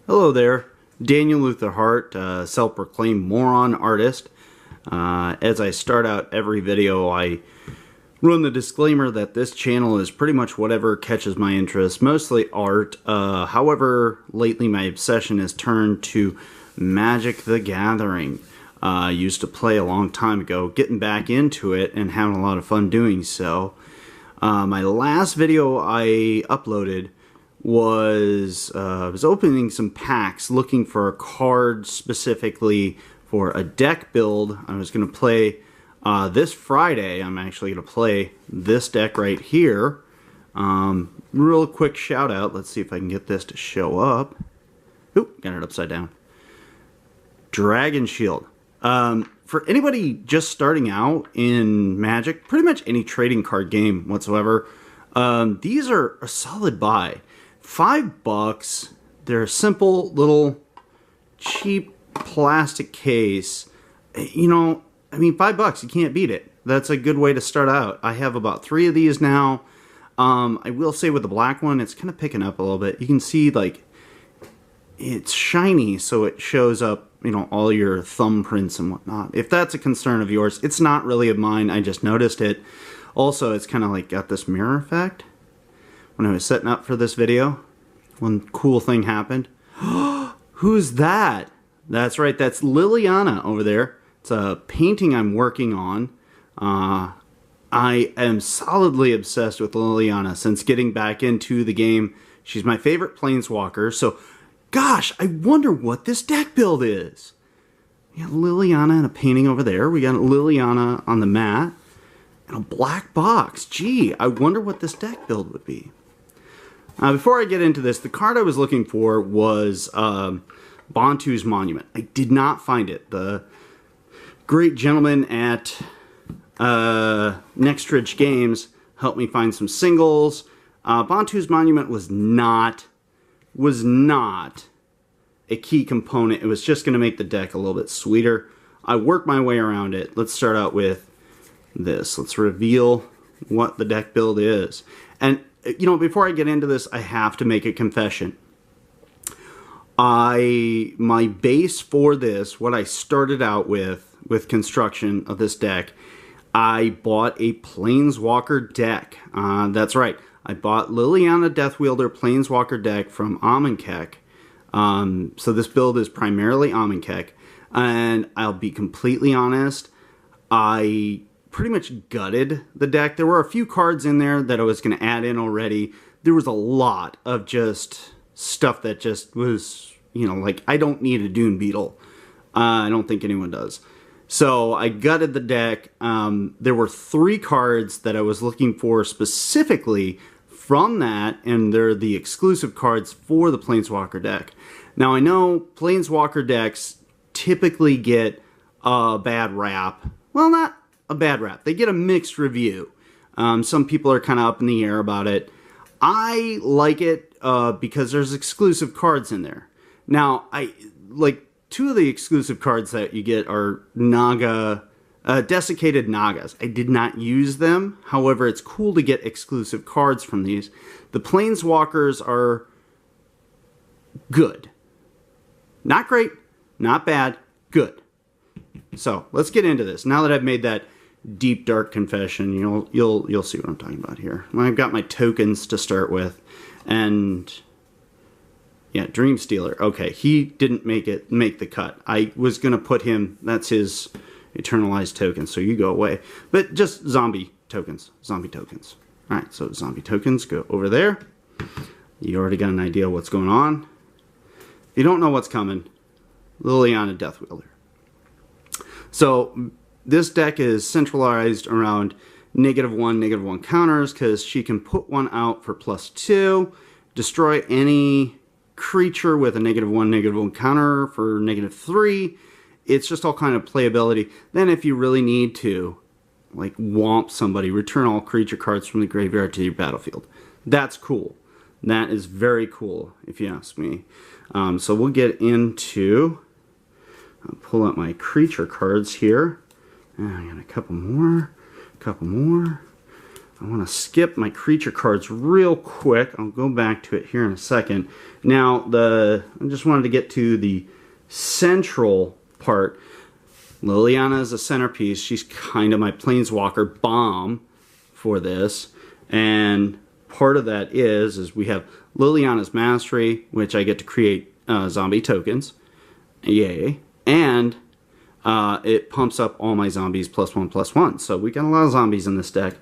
Hello there, Daniel Luther Hart, self-proclaimed moron artist. As I start out every video, I run the disclaimer that this channel is pretty much whatever catches my interest, mostly art. However, lately my obsession has turned to Magic the Gathering. I used to play a long time ago, getting back into it and having a lot of fun doing so. My last video I uploaded was opening some packs looking for a card specifically for a deck build. I was going to play this Friday. I'm actually going to play this deck right here. Real quick shout out. Let's see if I can get this to show up. Oop, got it upside down. Dragon Shield. For anybody just starting out in Magic, pretty much any trading card game whatsoever, these are a solid buy. $5. They're a simple little cheap plastic case. You know, I mean, $5, you can't beat it. That's a good way to start out. I have about 3 of these now. I will say with the black one, it's kind of picking up a little bit. You can see, like, it's shiny, so it shows up, you know, all your thumbprints and whatnot. If that's a concern of yours, it's not really of mine. I just noticed it. Also, it's kind of like got this mirror effect. When I was setting up for this video, one cool thing happened. Who's that? That's right, that's Liliana over there. It's a painting I'm working on. I am solidly obsessed with Liliana since getting back into the game. She's my favorite planeswalker, so gosh, I wonder what this deck build is. We got Liliana and a painting over there. We got Liliana on the mat and a black box. Gee, I wonder what this deck build would be. Before I get into this, the card I was looking for was Bontu's Monument. I did not find it. The great gentleman at Nextridge Games helped me find some singles. Bontu's Monument was not a key component. It was just going to make the deck a little bit sweeter. I worked my way around it. Let's start out with this. Let's reveal what the deck build is. And you know, before I get into this, I have to make a confession. My base for this, what I started out with construction of this deck, I bought a Planeswalker deck. That's right. I bought Liliana Deathwielder Planeswalker deck from Amonkhet. So this build is primarily Amonkhet. And I'll be completely honest, I pretty much gutted the deck. There were a few cards in there that I was going to add in already. There was a lot of just stuff that just was, you know, like, I don't need a Dune Beetle. I don't think anyone does. So I gutted the deck. There were 3 cards that I was looking for specifically from that, and they're the exclusive cards for the Planeswalker deck. Now, I know Planeswalker decks typically get a bad rap. Well, not a bad rap. They get a mixed review. Some people are kind of up in the air about it. I like it because there's exclusive cards in there. Now, I like 2 of the exclusive cards that you get are Naga, Desiccated Nagas. I did not use them. However, it's cool to get exclusive cards from these. The Planeswalkers are good. Not great, not bad, good. So let's get into this. Now that I've made that deep dark confession, you'll see what I'm talking about here. I've got my tokens to start with, and yeah, Dream Stealer. Okay, he didn't make the cut. I was gonna put him. That's his eternalized token. So you go away. But just zombie tokens. Zombie tokens. All right. So zombie tokens go over there. You already got an idea what's going on. If you don't know what's coming, Liliana Deathwielder. So this deck is centralized around -1/-1 counters because she can put one out for +2, destroy any creature with a -1/-1 counter for -3. It's just all kind of playability. Then if you really need to, like, womp somebody, return all creature cards from the graveyard to your battlefield. That's cool. That is very cool, if you ask me. So we'll get into... I'll pull out my creature cards here. I got a couple more. I want to skip my creature cards real quick. I'll go back to it here in a second. Now, I just wanted to get to the central part. Liliana is a centerpiece. She's kind of my planeswalker bomb for this. And part of that is we have Liliana's Mastery, which I get to create zombie tokens. Yay. And it pumps up all my zombies +1/+1. So we got a lot of zombies in this deck.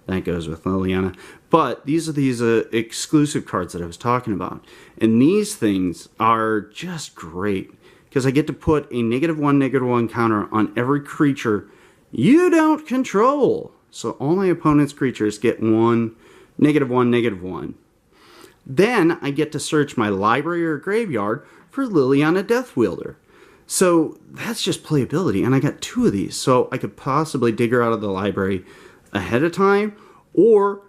That goes with Liliana. But these are these exclusive cards that I was talking about. And these things are just great. Because I get to put a -1/-1 counter on every creature you don't control. So all my opponent's creatures get one -1/-1. Then I get to search my library or graveyard for Liliana Deathwielder. So that's just playability. And I got 2 of these. So I could possibly dig her out of the library ahead of time, or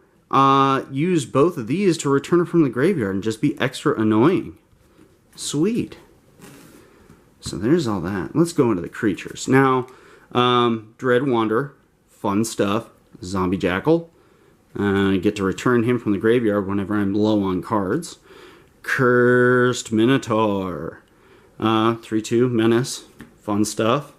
use both of these to return her from the graveyard and just be extra annoying. Sweet. So there's all that. Let's go into the creatures. Now, Dread Wanderer, fun stuff. Zombie Jackal. I get to return him from the graveyard whenever I'm low on cards. Cursed Minotaur. 3/2 Menace. Fun stuff.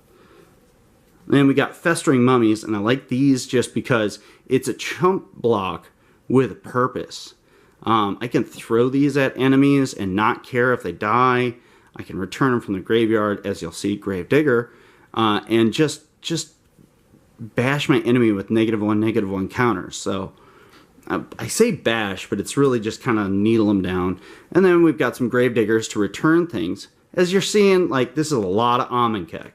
Then we got Festering Mummies, and I like these just because it's a chump block with a purpose. I can throw these at enemies and not care if they die. I can return them from the graveyard, as you'll see, Gravedigger, and just bash my enemy with -1/-1 counters. So I say bash, but it's really just kind of needle them down. And then we've got some Gravediggers to return things. As you're seeing, like, this is a lot of Amonkhet.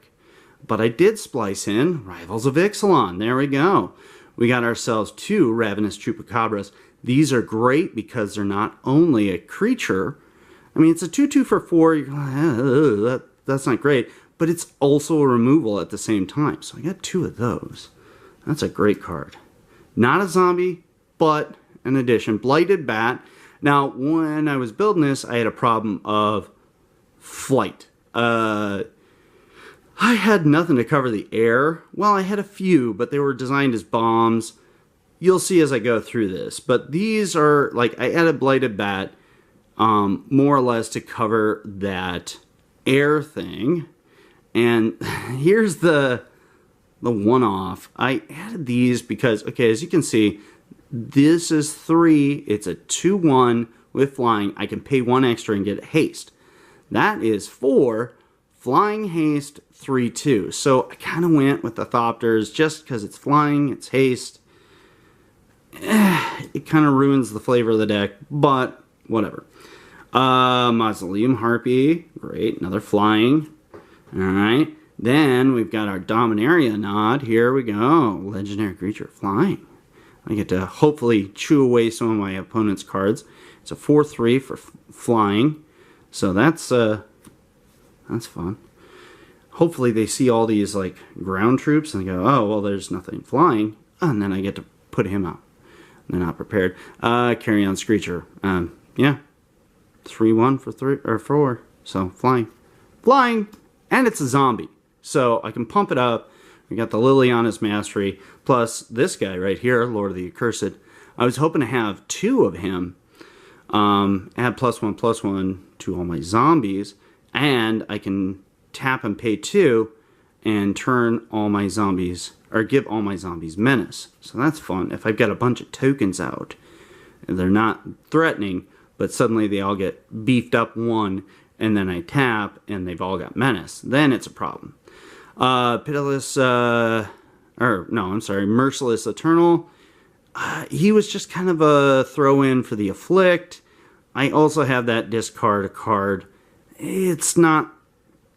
But I did splice in Rivals of Ixalan. There we go. We got ourselves 2 Ravenous Chupacabras. These are great because they're not only a creature. I mean, it's a 2/2 for 4. You're going, that's not great. But it's also a removal at the same time. So I got 2 of those. That's a great card. Not a zombie, but an addition. Blighted Bat. Now, when I was building this, I had a problem of flight. I had nothing to cover the air. Well, I had a few, but they were designed as bombs. You'll see as I go through this. But these are, like, I added Blighted Bat more or less to cover that air thing. And here's the one-off. I added these because, okay, as you can see, this is 3. It's a 2/1 with flying. I can pay 1 extra and get haste. That is 4. Flying haste 3/2. So I kind of went with the Thopters just because it's flying, it's haste. It kind of ruins the flavor of the deck, but whatever. Mausoleum Harpy, great, another flying. Alright, then we've got our Dominaria Nod. Here we go, legendary creature, flying. I get to hopefully chew away some of my opponent's cards. It's a 4/3 for flying, so that's fun. Hopefully they see all these like ground troops and they go, oh, well, there's nothing flying. And then I get to put him out. They're not prepared. Carrion Screecher. Yeah. 3/1 for 3 or 4. So flying. Flying! And it's a zombie. So I can pump it up. We got the Liliana's Mastery. Plus this guy right here, Lord of the Accursed. I was hoping to have 2 of him. Add +1/+1 to all my zombies. And I can tap and pay 2 and turn all my zombies, or give all my zombies Menace. So that's fun. If I've got a bunch of tokens out, and they're not threatening, but suddenly they all get beefed up 1, and then I tap, and they've all got Menace, then it's a problem. Merciless Eternal. He was just kind of a throw-in for the Afflict. I also have that discard a card. It's not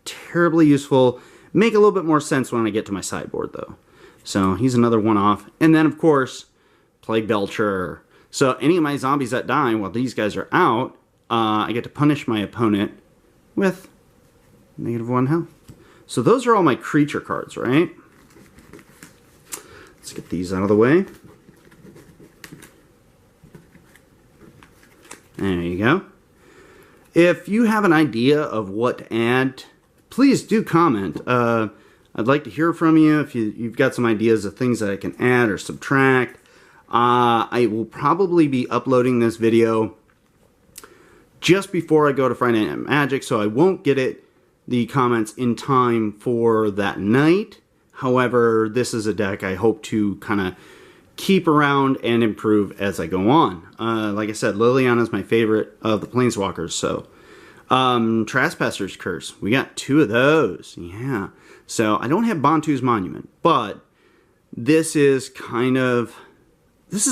terribly useful. Make a little bit more sense when I get to my sideboard, though. So he's another one-off. And then, of course, Plague Belcher. So any of my zombies that die while these guys are out, I get to punish my opponent with -1 health. So those are all my creature cards, right? Let's get these out of the way. There you go. If you have an idea of what to add, please do comment. I'd like to hear from you if you've got some ideas of things that I can add or subtract. I will probably be uploading this video just before I go to Friday Night Magic, so I won't get the comments in time for that night. However, this is a deck I hope to kind of keep around and improve as I go on. Like I said, Liliana is my favorite of the Planeswalkers, so Trespasser's Curse. We got 2 of those. Yeah. So I don't have Bantu's Monument, but this is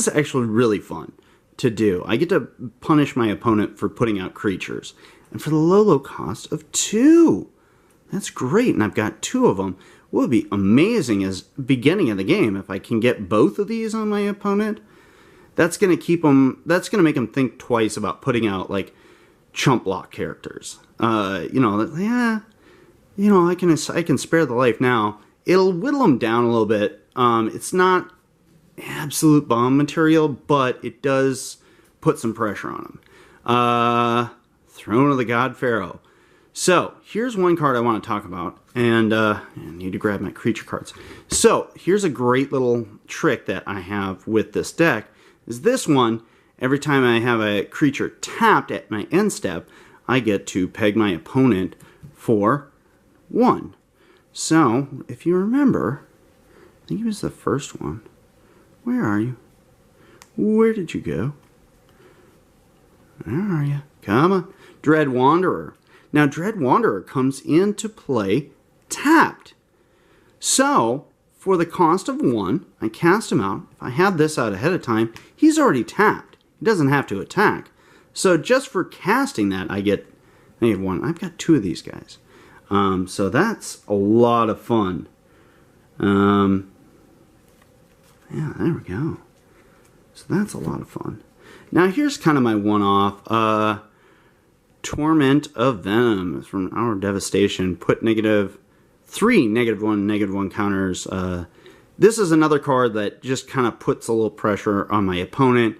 actually really fun to do. I get to punish my opponent for putting out creatures. And for the low cost of 2. That's great. And I've got 2 of them. What would be amazing is beginning of the game, if I can get both of these on my opponent, that's going to make them think twice about putting out like chump block characters. I can spare the life now. It'll whittle them down a little bit. It's not absolute bomb material, but it does put some pressure on them. Throne of the God Pharaoh. So here's one card I want to talk about, and I need to grab my creature cards. So here's a great little trick that I have with this deck. Is this one, every time I have a creature tapped at my end step, I get to peg my opponent for 1. So if you remember, I think it was the first one. Where are you? Where did you go? Where are you? Come on. Dread Wanderer. Now, Dread Wanderer comes into play tapped. So, for the cost of 1, I cast him out. If I had this out ahead of time, he's already tapped. He doesn't have to attack. So, just for casting that, I get 1. I've got 2 of these guys. So, that's a lot of fun. Yeah, there we go. So that's a lot of fun. Now here's kind of my one-off. Torment of Venom from Our Devastation. Put -3 -1 counters. This is another card that just kind of puts a little pressure on my opponent.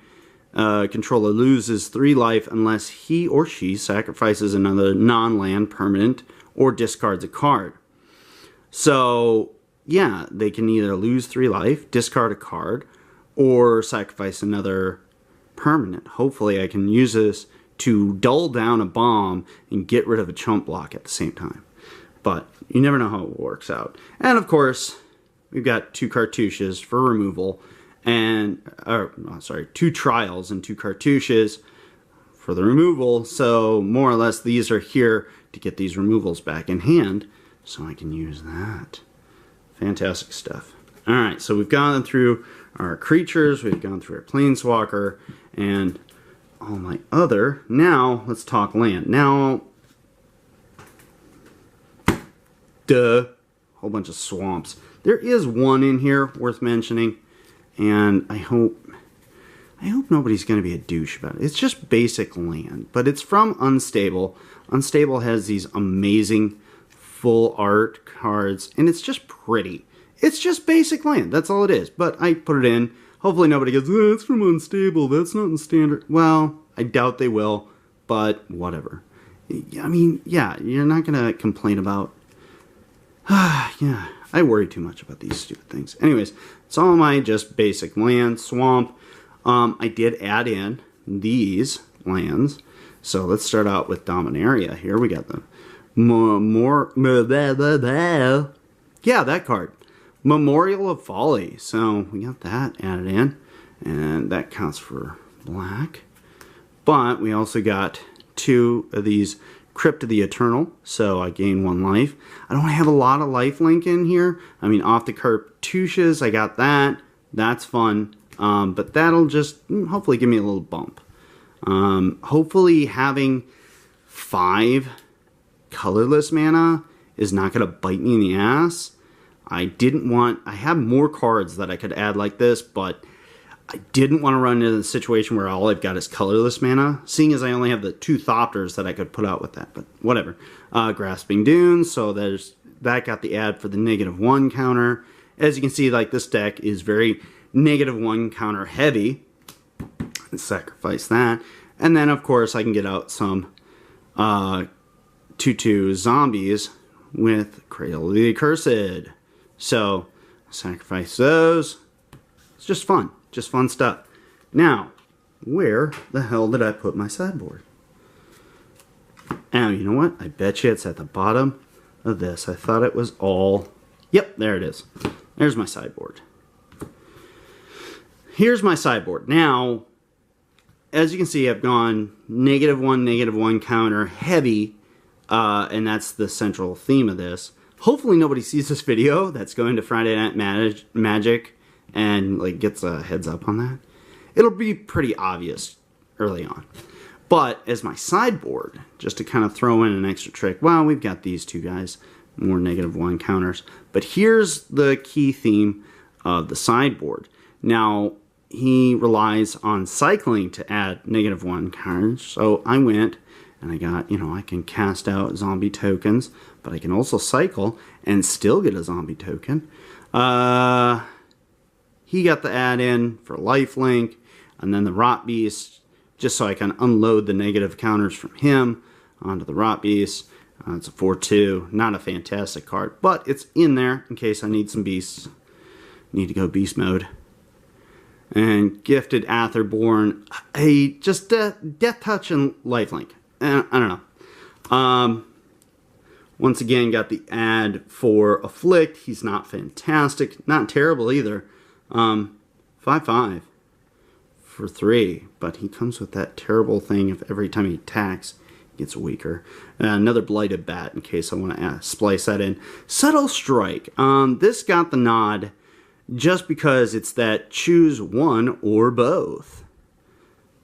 Controller loses 3 life unless he or she sacrifices another non-land permanent or discards a card. So yeah, they can either lose 3 life, discard a card, or sacrifice another permanent. Hopefully I can use this to dull down a bomb and get rid of a chump block at the same time. But you never know how it works out. And of course, we've got 2 cartouches for removal, and 2 trials and 2 cartouches for the removal. So more or less these are here to get these removals back in hand, so I can use that. Fantastic stuff. Alright, so we've gone through our creatures, we've gone through our Planeswalker, and all my other. Now, let's talk land. Now, whole bunch of swamps. There is one in here worth mentioning, and I hope nobody's going to be a douche about it. It's just basic land, but it's from Unstable. Unstable has these amazing full art cards, and it's just pretty. It's just basic land. That's all it is. But I put it in. Hopefully nobody goes, oh, it's from Unstable. That's not in standard. Well, I doubt they will, but whatever. I mean, yeah, you're not going to complain about... yeah, I worry too much about these stupid things. Anyways, it's all my just basic land, swamp. I did add in these lands. So let's start out with Dominaria. Here we got the... yeah, that card. Memorial of Folly. So we got that added in, and that counts for black. But we also got 2 of these Crypt of the Eternal, so I gain 1 life. I don't have a lot of lifelink in here. I mean, off the cartouches, I got that. That's fun. But that'll just hopefully give me a little bump. Hopefully having 5 colorless mana is not going to bite me in the ass. I have more cards that I could add like this, but I didn't want to run into the situation where all I've got is colorless mana, seeing as I only have the 2 Thopters that I could put out with that, but whatever. Grasping Dunes, so that got the add for the -1 counter. As you can see, like, this deck is very -1 counter heavy. Sacrifice that. And then, of course, I can get out some 2/2 zombies with Cradle of the Accursed. So, sacrifice those. It's just fun just fun stuff. Now, where the hell did I put my sideboard? Now, you know what? I bet you it's at the bottom of this. I thought it was all... Yep, there it is. There's my sideboard. Here's my sideboard. Now, as you can see, I've gone -1 counter heavy, and that's the central theme of this. Hopefully nobody sees this video that's going to Friday Night Magic and like gets a heads up on that. It'll be pretty obvious early on. But as my sideboard, just to kind of throw in an extra trick, well, we've got these two guys, more -1 counters. But here's the key theme of the sideboard. Now, he relies on cycling to add -1 counters. So I went and I got, you know, I can cast out zombie tokens, but I can also cycle and still get a zombie token. He got the add-in for lifelink, and then the Rot Beast, just so I can unload the negative counters from him onto the Rot Beast. It's a 4/2, not a fantastic card, but it's in there in case I need some beasts. Need to go beast mode. And Gifted Atherborn, just Death Touch and lifelink. I don't know. Once again, got the ad for Afflict. He's not fantastic, not terrible either. 5/5 for 3, but he comes with that terrible thing of every time he attacks, he gets weaker. Another Blighted Bat in case I want to splice that in. Subtle Strike. This got the nod just because it's that choose one or both.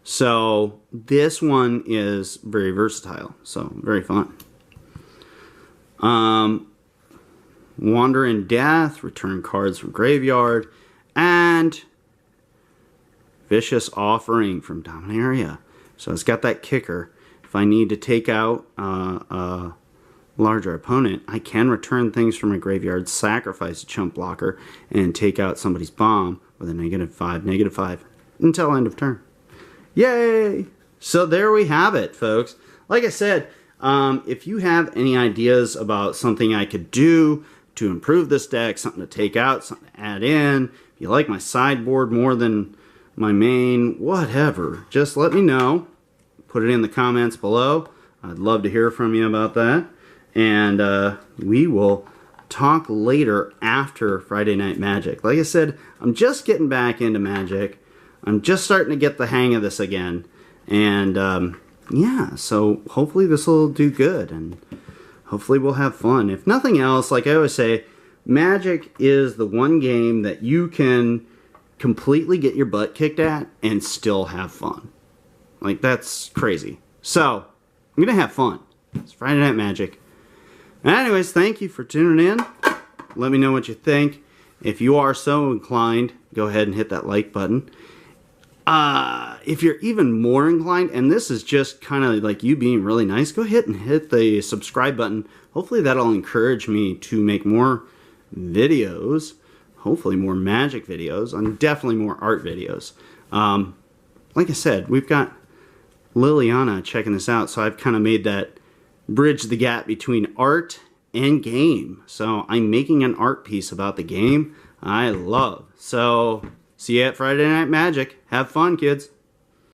So this one is very versatile, so very fun. Wander in Death, return cards from graveyard, and Vicious Offering from Dominaria. So it's got that kicker. If I need to take out a larger opponent, I can return things from a graveyard, sacrifice a chump blocker, and take out somebody's bomb with a -5 until end of turn. Yay! So there we have it, folks. Like I said, if you have any ideas about something I could do to improve this deck, something to take out, something to add in, if you like my sideboard more than my main, whatever, just let me know. Put it in the comments below. I'd love to hear from you about that. And we will talk later after Friday Night Magic. Like I said, I'm just getting back into Magic. I'm just starting to get the hang of this again. And yeah, so hopefully this will do good. And hopefully we'll have fun. If nothing else, like I always say, Magic is the one game that you can completely get your butt kicked at and still have fun. Like, that's crazy. So, I'm going to have fun. It's Friday Night Magic. Anyways, thank you for tuning in. Let me know what you think. If you are so inclined, go ahead and hit that like button. If you're even more inclined, and this is just kind of like you being really nice, go ahead and hit the subscribe button. Hopefully that'll encourage me to make more videos. Hopefully more Magic videos, and definitely more art videos. Like I said, we've got Liliana checking this out, so I've kind of made that bridge the gap between art and game. So I'm making an art piece about the game I love. So see you at Friday Night Magic. Have fun, kids.